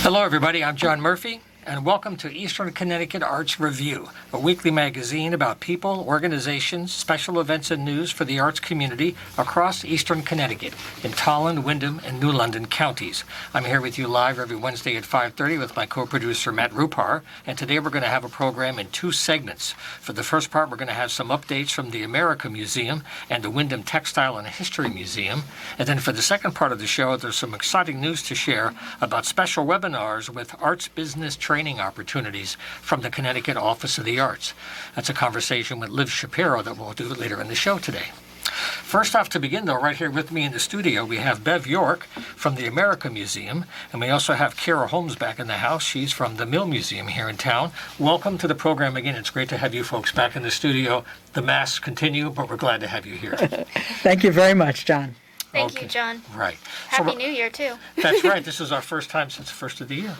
Hello, everybody. I'm John Murphy, and welcome to Eastern Connecticut Arts Review, a weekly magazine about people, organizations, special events, and news for the arts community across Eastern Connecticut in Tolland, Windham, and New London counties. I'm here with you live every Wednesday at 5:30 with my co-producer, Matt Rupar, and today we're going to have a program in two segments. For the first part, we're going to have some updates from the America Museum and the Windham Textile and History Museum. And then for the second part of the show, there's some exciting news to share about special webinars with arts business training opportunities from the Connecticut Office of the Arts. That's a conversation with Liv Shapiro that we'll do later in the show today. First off, to begin, though, right here with me in the studio, we have Bev York from the America Museum, and we also have Kara Holmes back in the house. She's from the Mill Museum here in town. Welcome to the program again. It's great to have you folks back in the studio. The masks continue, but we're glad to have you here. Thank you very much, John. Thank you, John. Right. Happy New Year, too. That's right. This is our first time since the first of the year.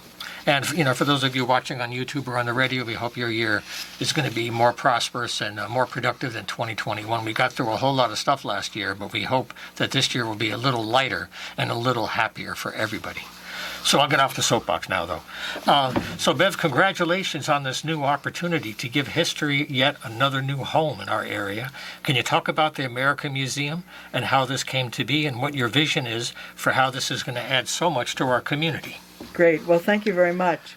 And, for those of you watching on YouTube or on the radio, we hope your year is going to be more prosperous and more productive than 2021. We got through a whole lot of stuff last year, but we hope that this year will be a little lighter and a little happier for everybody. So I'll get off the soapbox now, though. So, Bev, congratulations on this new opportunity to give history yet another new home in our area. Can you talk about the America Museum and how this came to be and what your vision is for how this is going to add so much to our community? Great. Well, thank you very much.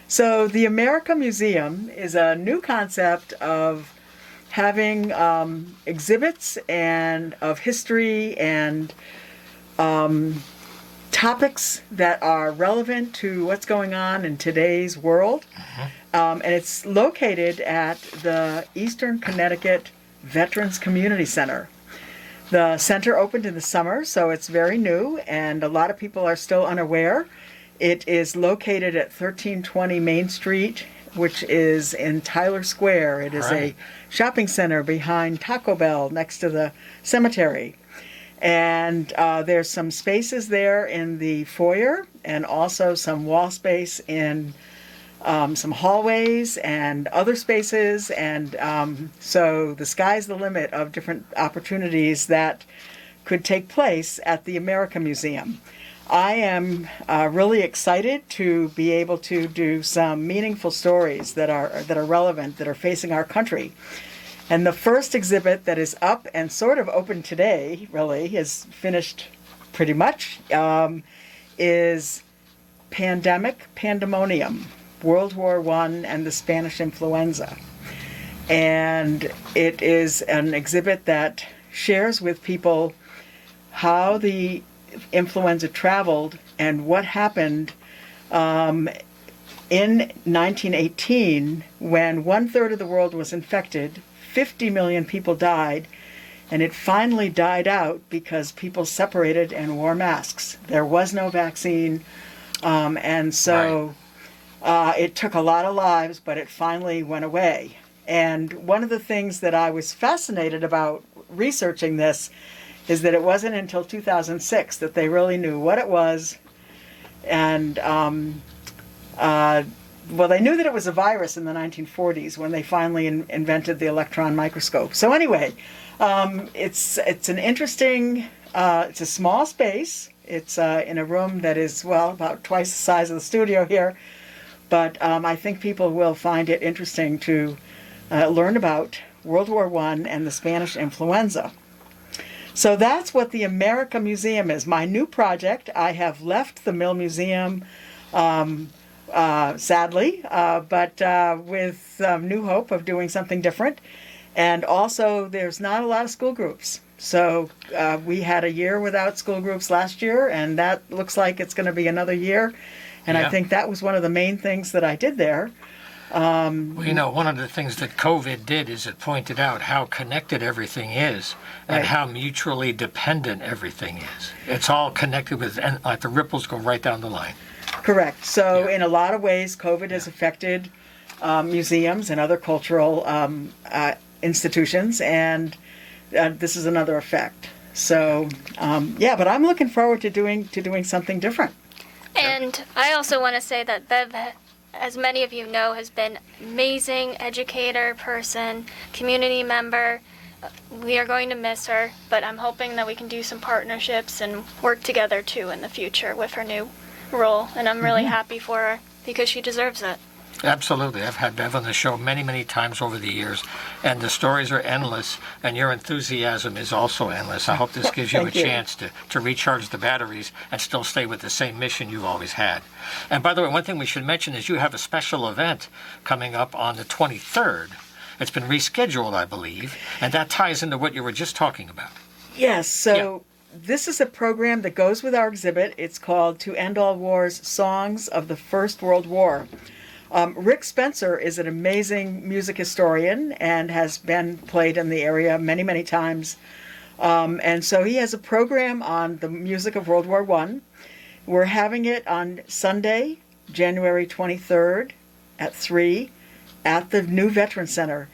So the America Museum is a new concept of having exhibits and of history and topics that are relevant to what's going on in today's world. And it's located at the Eastern Connecticut Veterans Community Center. The center opened in the summer, so it's very new, and a lot of people are still unaware. It is located at 1320 Main Street, which is in Tyler Square. It is a shopping center behind Taco Bell next to the cemetery. And there's some spaces there in the foyer and also some wall space in some hallways and other spaces. And so the sky's the limit of different opportunities that could take place at the America Museum. I am really excited to be able to do some meaningful stories that are relevant, that are facing our country. And the first exhibit that is up and sort of open today, really, is finished pretty much, is Pandemonium, World War I and the Spanish Influenza. And it is an exhibit that shares with people how the influenza traveled and what happened in 1918 when 1/3 of the world was infected. 50 million people died, and it finally died out because people separated and wore masks. There was no vaccine, and so it took a lot of lives, but it finally went away. And one of the things that I was fascinated about researching this is that it wasn't until 2006 that they really knew what it was, and well, they knew that it was a virus in the 1940s when they finally invented the electron microscope. So anyway, it's an interesting, it's a small space. It's in a room that is, well, about twice the size of the studio here. But I think people will find it interesting to learn about World War I and the Spanish influenza. So that's what the America Museum is. My new project. I have left the Mill Museum sadly, but with new hope of doing something different. And also, there's not a lot of school groups. So we had a year without school groups last year, and that looks like it's going to be another year. And I think that was one of the main things that I did there. Well, one of the things that COVID did is it pointed out how connected everything is and how mutually dependent everything is. It's all connected with, and like the ripples go right down the line. Correct. So in a lot of ways, COVID has affected museums and other cultural institutions, and this is another effect. So, but I'm looking forward to doing something different. And I also want to say that Bev, as many of you know, has been amazing educator, person, community member. We are going to miss her, but I'm hoping that we can do some partnerships and work together too in the future with her new role, and I'm really happy for her because she deserves it. Absolutely. I've had Bev on the show many, many times over the years, and the stories are endless, and your enthusiasm is also endless. I hope this gives you a Thank you. chance to recharge the batteries and still stay with the same mission you've always had. And by the way, one thing we should mention is you have a special event coming up on the 23rd. It's been rescheduled, I believe, and that ties into what you were just talking about. Yes, so this is a program that goes with our exhibit. It's called To End All Wars, Songs of the First World War. Rick Spencer is an amazing music historian and has been played in the area many, many times. And so he has a program on the music of World War I. We're having it on Sunday, January 23rd at 3 at the new Veterans Center.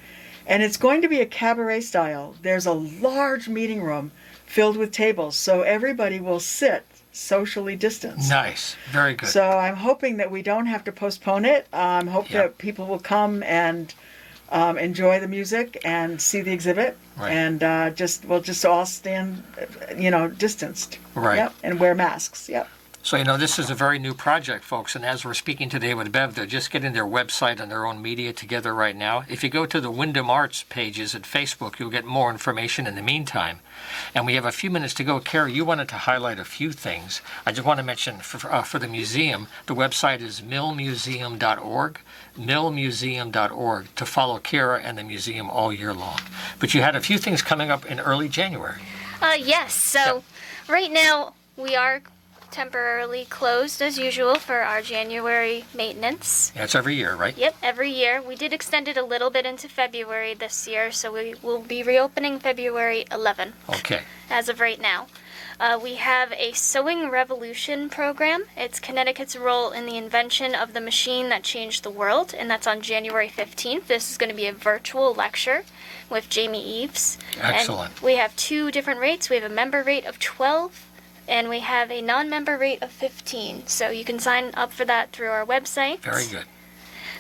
And it's going to be a cabaret style. There's a large meeting room filled with tables, so everybody will sit socially distanced. Nice. Very good. So I'm hoping that we don't have to postpone it. Hope that people will come and enjoy the music and see the exhibit, Right. and we'll just all stand, distanced. Right. Yep, and wear masks. Yep. So, this is a very new project, folks, and as we're speaking today with Bev, they're just getting their website and their own media together right now. If you go to the Wyndham Arts pages at Facebook, you'll get more information in the meantime. And we have a few minutes to go. Kara, you wanted to highlight a few things. I just want to mention for the museum, the website is millmuseum.org, millmuseum.org, to follow Kara and the museum all year long. But you had a few things coming up in early January. Yes, so right now we are temporarily closed as usual for our January maintenance. Yeah, it's every year, right? Yep, every year. We did extend it a little bit into February this year, so we will be reopening February 11 Okay. as of right now. We have a Sewing Revolution program. It's Connecticut's role in the invention of the machine that changed the world, and that's on January 15th. This is going to be a virtual lecture with Jamie Eves. Excellent. And we have two different rates. We have a member rate of 12 and we have a non-member rate of 15. So you can sign up for that through our website. Very good.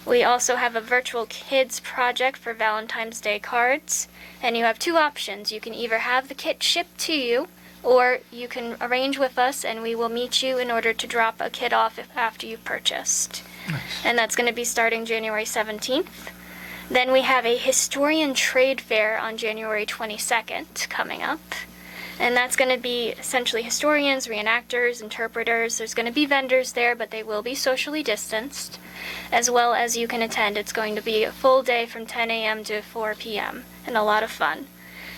We also have a virtual kids project for Valentine's Day cards. And you have two options. You can either have the kit shipped to you, or you can arrange with us and we will meet you in order to drop a kit off after you've purchased. Nice. And that's going to be starting January 17th. Then we have a historian trade fair on January 22nd coming up. And that's going to be essentially historians, reenactors, interpreters. There's going to be vendors there, but they will be socially distanced, as well as you can attend. It's going to be a full day from 10 a.m. to 4 p.m. and a lot of fun.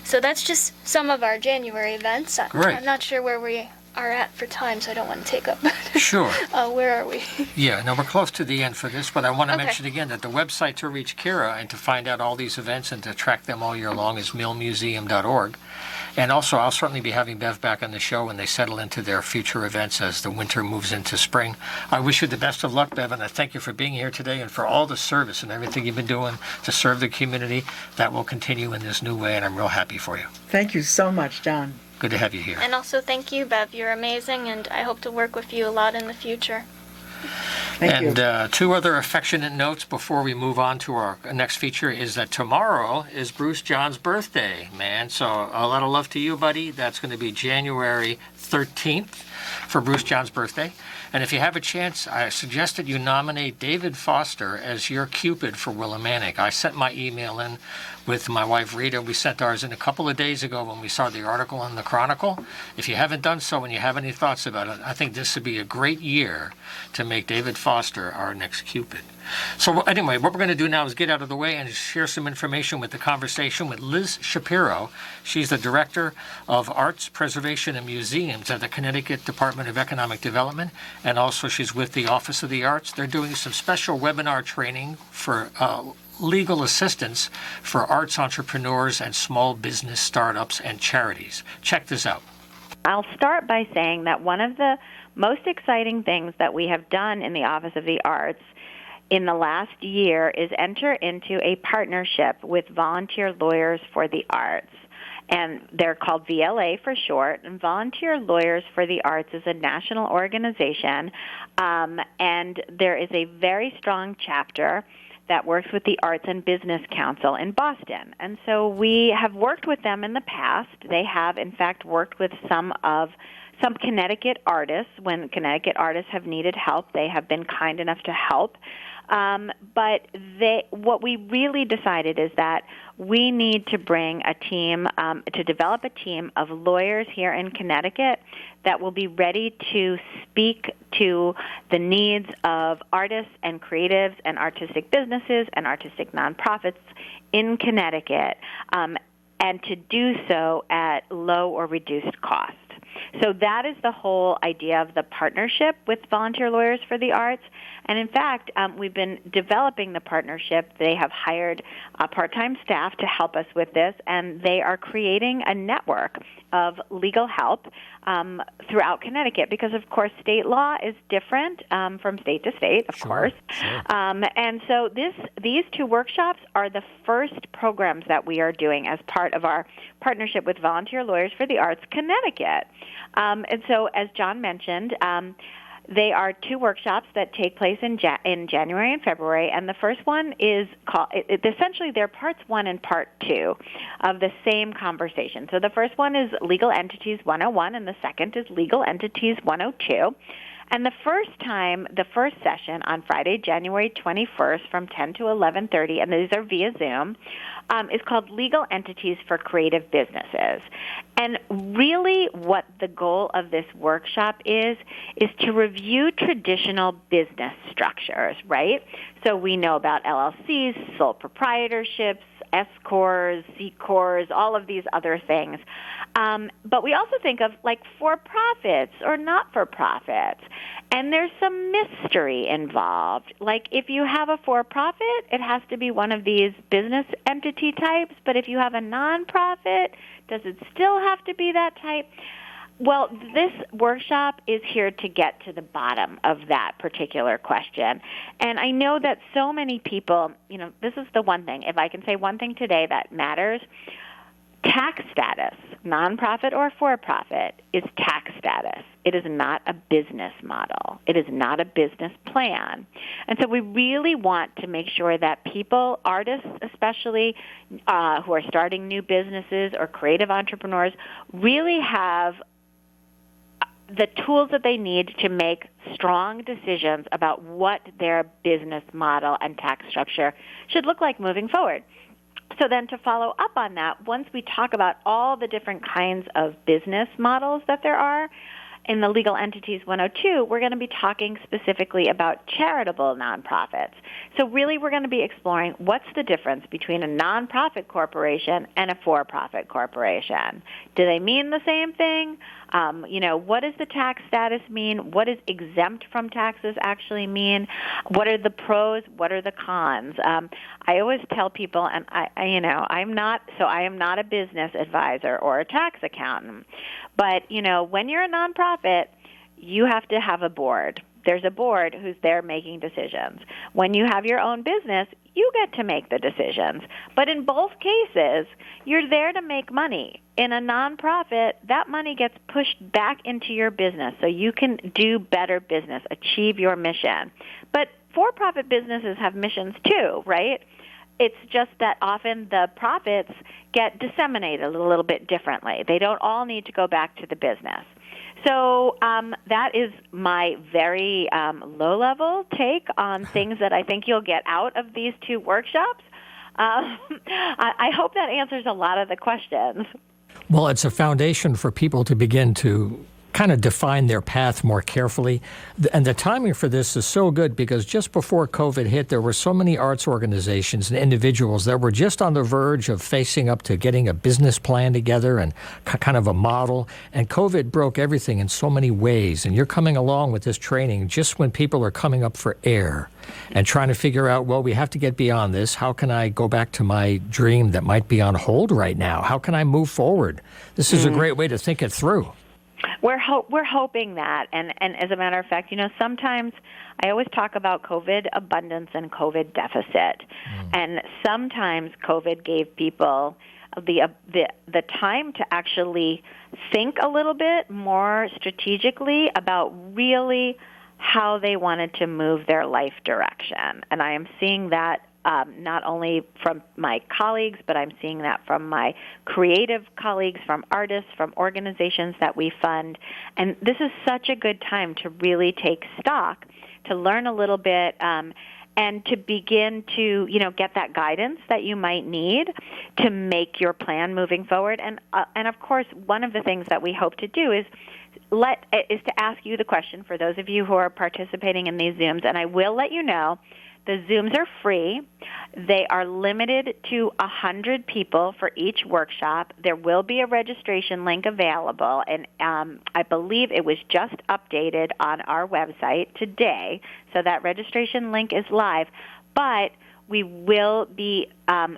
So that's just some of our January events. Great. I'm not sure where we are at for time, so I don't want to take up. Sure. Where are we? Yeah, no, we're close to the end for this, but I want to Okay. mention again that the website to reach Kara and to find out all these events and to track them all year long is millmuseum.org. And also, I'll certainly be having Bev back on the show when they settle into their future events as the winter moves into spring. I wish you the best of luck, Bev, and I thank you for being here today and for all the service and everything you've been doing to serve the community. That will continue in this new way, and I'm real happy for you. Thank you so much, John. Good to have you here. And also thank you, Bev. You're amazing, and I hope to work with you a lot in the future. Thank you. And two other affectionate notes before we move on to our next feature is that tomorrow is Bruce John's birthday, man. So a lot of love to you, buddy. That's going to be January 13th for Bruce John's birthday. And if you have a chance, I suggest that you nominate David Foster as your Cupid for Willimantic. I sent my email in with my wife Rita. We sent ours in a couple of days ago when we saw the article in the Chronicle. If you haven't done so and you have any thoughts about it, I think this would be a great year to make David Foster our next Cupid. So anyway, what we're going to do now is get out of the way and share some information with the conversation with Liz Shapiro. She's the Director of Arts, Preservation, and Museums at the Connecticut Department of Economic Development, and also she's with the Office of the Arts. They're doing some special webinar training for legal assistance for arts entrepreneurs and small business startups and charities. Check this out. I'll start by saying that one of the most exciting things that we have done in the Office of the Arts in the last year is enter into a partnership with Volunteer Lawyers for the Arts. And they're called VLA for short. And Volunteer Lawyers for the Arts is a national organization, and there is a very strong chapter that works with the Arts and Business Council in Boston. And so we have worked with them in the past. They have, in fact, worked with some of some Connecticut artists. When Connecticut artists have needed help, they have been kind enough to help. But what we really decided is that we need to bring a team, to develop a team of lawyers here in Connecticut that will be ready to speak to the needs of artists and creatives and artistic businesses and artistic nonprofits in Connecticut, and to do so at low or reduced cost. So that is the whole idea of the partnership with Volunteer Lawyers for the Arts. And in fact, we've been developing the partnership. They have hired part-time staff to help us with this, and they are creating a network of legal help throughout Connecticut because, of course, state law is different from state to state, of course. Sure. And so these two workshops are the first programs that we are doing as part of our partnership with Volunteer Lawyers for the Arts Connecticut. And so, as John mentioned, they are two workshops that take place in January and February, and the first one is called, essentially they're parts 1 and part 2 of the same conversation. So the first one is Legal Entities 101, and the second is Legal Entities 102. And the first session on Friday, January 21st from 10 to 11:30, and these are via Zoom, is called Legal Entities for Creative Businesses. And really what the goal of this workshop is to review traditional business structures, right? So we know about LLCs, sole proprietorships, S-corps, C-corps, all of these other things. But we also think of like for-profits or not-for-profits. And there's some mystery involved. Like if you have a for-profit, it has to be one of these business entity types. But if you have a nonprofit, does it still have to be that type? Well, this workshop is here to get to the bottom of that particular question. And I know that so many people, this is the one thing, if I can say one thing today that matters, tax status, nonprofit or for-profit, is tax status. It is not a business model. It is not a business plan. And so we really want to make sure that people, artists especially, who are starting new businesses or creative entrepreneurs, really have the tools that they need to make strong decisions about what their business model and tax structure should look like moving forward. So then to follow up on that, once we talk about all the different kinds of business models that there are, in the Legal Entities 102, we're going to be talking specifically about charitable nonprofits. So really we're going to be exploring what's the difference between a nonprofit corporation and a for-profit corporation. Do they mean the same thing? What does the tax status mean? What does exempt from taxes actually mean? What are the pros? What are the cons? I always tell people, and I am not a business advisor or a tax accountant, but when you're a nonprofit, you have to have a board. There's a board who's there making decisions. When you have your own business, you get to make the decisions. But in both cases, you're there to make money. In a nonprofit, that money gets pushed back into your business so you can do better business, achieve your mission. But for-profit businesses have missions too, right? It's just that often the profits get disseminated a little bit differently. They don't all need to go back to the business. So that is my very low-level take on things that I think you'll get out of these two workshops. I hope that answers a lot of the questions. Well, it's a foundation for people to begin to kind of define their path more carefully. And the timing for this is so good because just before COVID hit, there were so many arts organizations and individuals that were just on the verge of facing up to getting a business plan together and kind of a model. And COVID broke everything in so many ways. And you're coming along with this training just when people are coming up for air and trying to figure out, well, we have to get beyond this. How can I go back to my dream that might be on hold right now? How can I move forward? This is a great way to think it through. We're hoping that, and as a matter of fact, sometimes I always talk about COVID abundance and COVID deficit, and sometimes COVID gave people the time to actually think a little bit more strategically about really how they wanted to move their life direction, and I am seeing that not only from my colleagues, but I'm seeing that from my creative colleagues, from artists, from organizations that we fund. And this is such a good time to really take stock, to learn a little bit, and to begin to, get that guidance that you might need to make your plan moving forward. And of course, one of the things that we hope to do is to ask you the question for those of you who are participating in these Zooms. And I will let you know, the Zooms are free. They are limited to 100 people for each workshop. There will be a registration link available, and I believe it was just updated on our website today, so that registration link is live. But we will be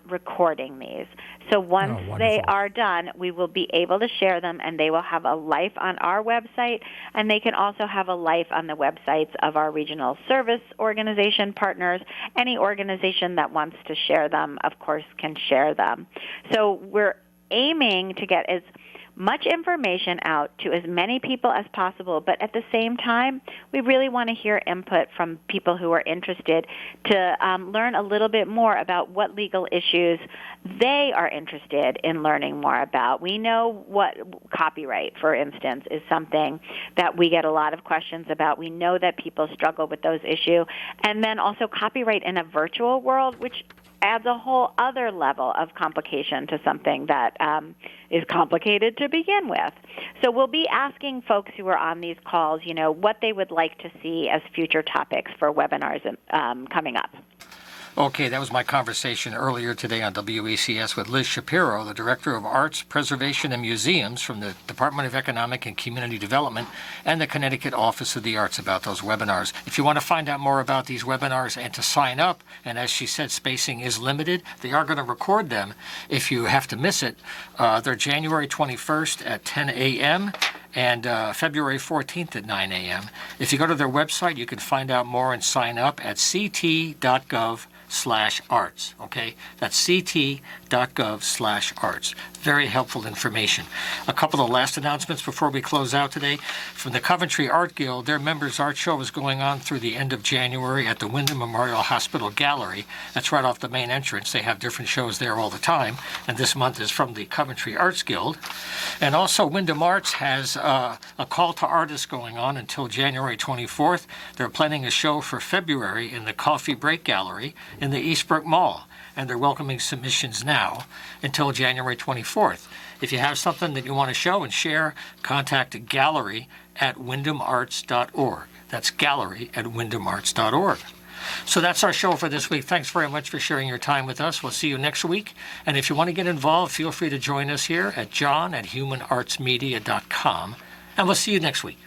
recording these. So once they are done, we will be able to share them, and they will have a life on our website, and they can also have a life on the websites of our regional service organization partners. Any organization that wants to share them, of course, can share them. So we're aiming to get as much information out to as many people as possible, but at the same time, we really want to hear input from people who are interested to learn a little bit more about what legal issues they are interested in learning more about. We know what copyright, for instance, is something that we get a lot of questions about. We know that people struggle with those issues. And then also copyright in a virtual world, which adds a whole other level of complication to something that is complicated to begin with. So we'll be asking folks who are on these calls, what they would like to see as future topics for webinars coming up. Okay, that was my conversation earlier today on WECS with Liz Shapiro, the Director of Arts, Preservation, and Museums from the Department of Economic and Community Development and the Connecticut Office of the Arts about those webinars. If you want to find out more about these webinars and to sign up, and as she said, spacing is limited, they are going to record them if you have to miss it. They're January 21st at 10 a.m., and February 14th at 9 a.m. If you go to their website, you can find out more and sign up at ct.gov/arts. Okay, that's ct.gov/arts. Very helpful information. A couple of last announcements before we close out today. From the Coventry Art Guild, their members' art show is going on through the end of January at the Wyndham Memorial Hospital Gallery. That's right off the main entrance. They have different shows there all the time, and this month is from the Coventry Arts Guild. And also, Wyndham Arts has a call to artists going on until January 24th. They're planning a show for February in the Coffee Break Gallery in the Eastbrook Mall, and they're welcoming submissions now until January 24th. If you have something that you want to show and share, contact gallery@wyndhamarts.org. That's gallery@wyndhamarts.org. So that's our show for this week. Thanks very much for sharing your time with us. We'll see you next week. And if you want to get involved, feel free to join us here at john@humanartsmedia.com. And we'll see you next week.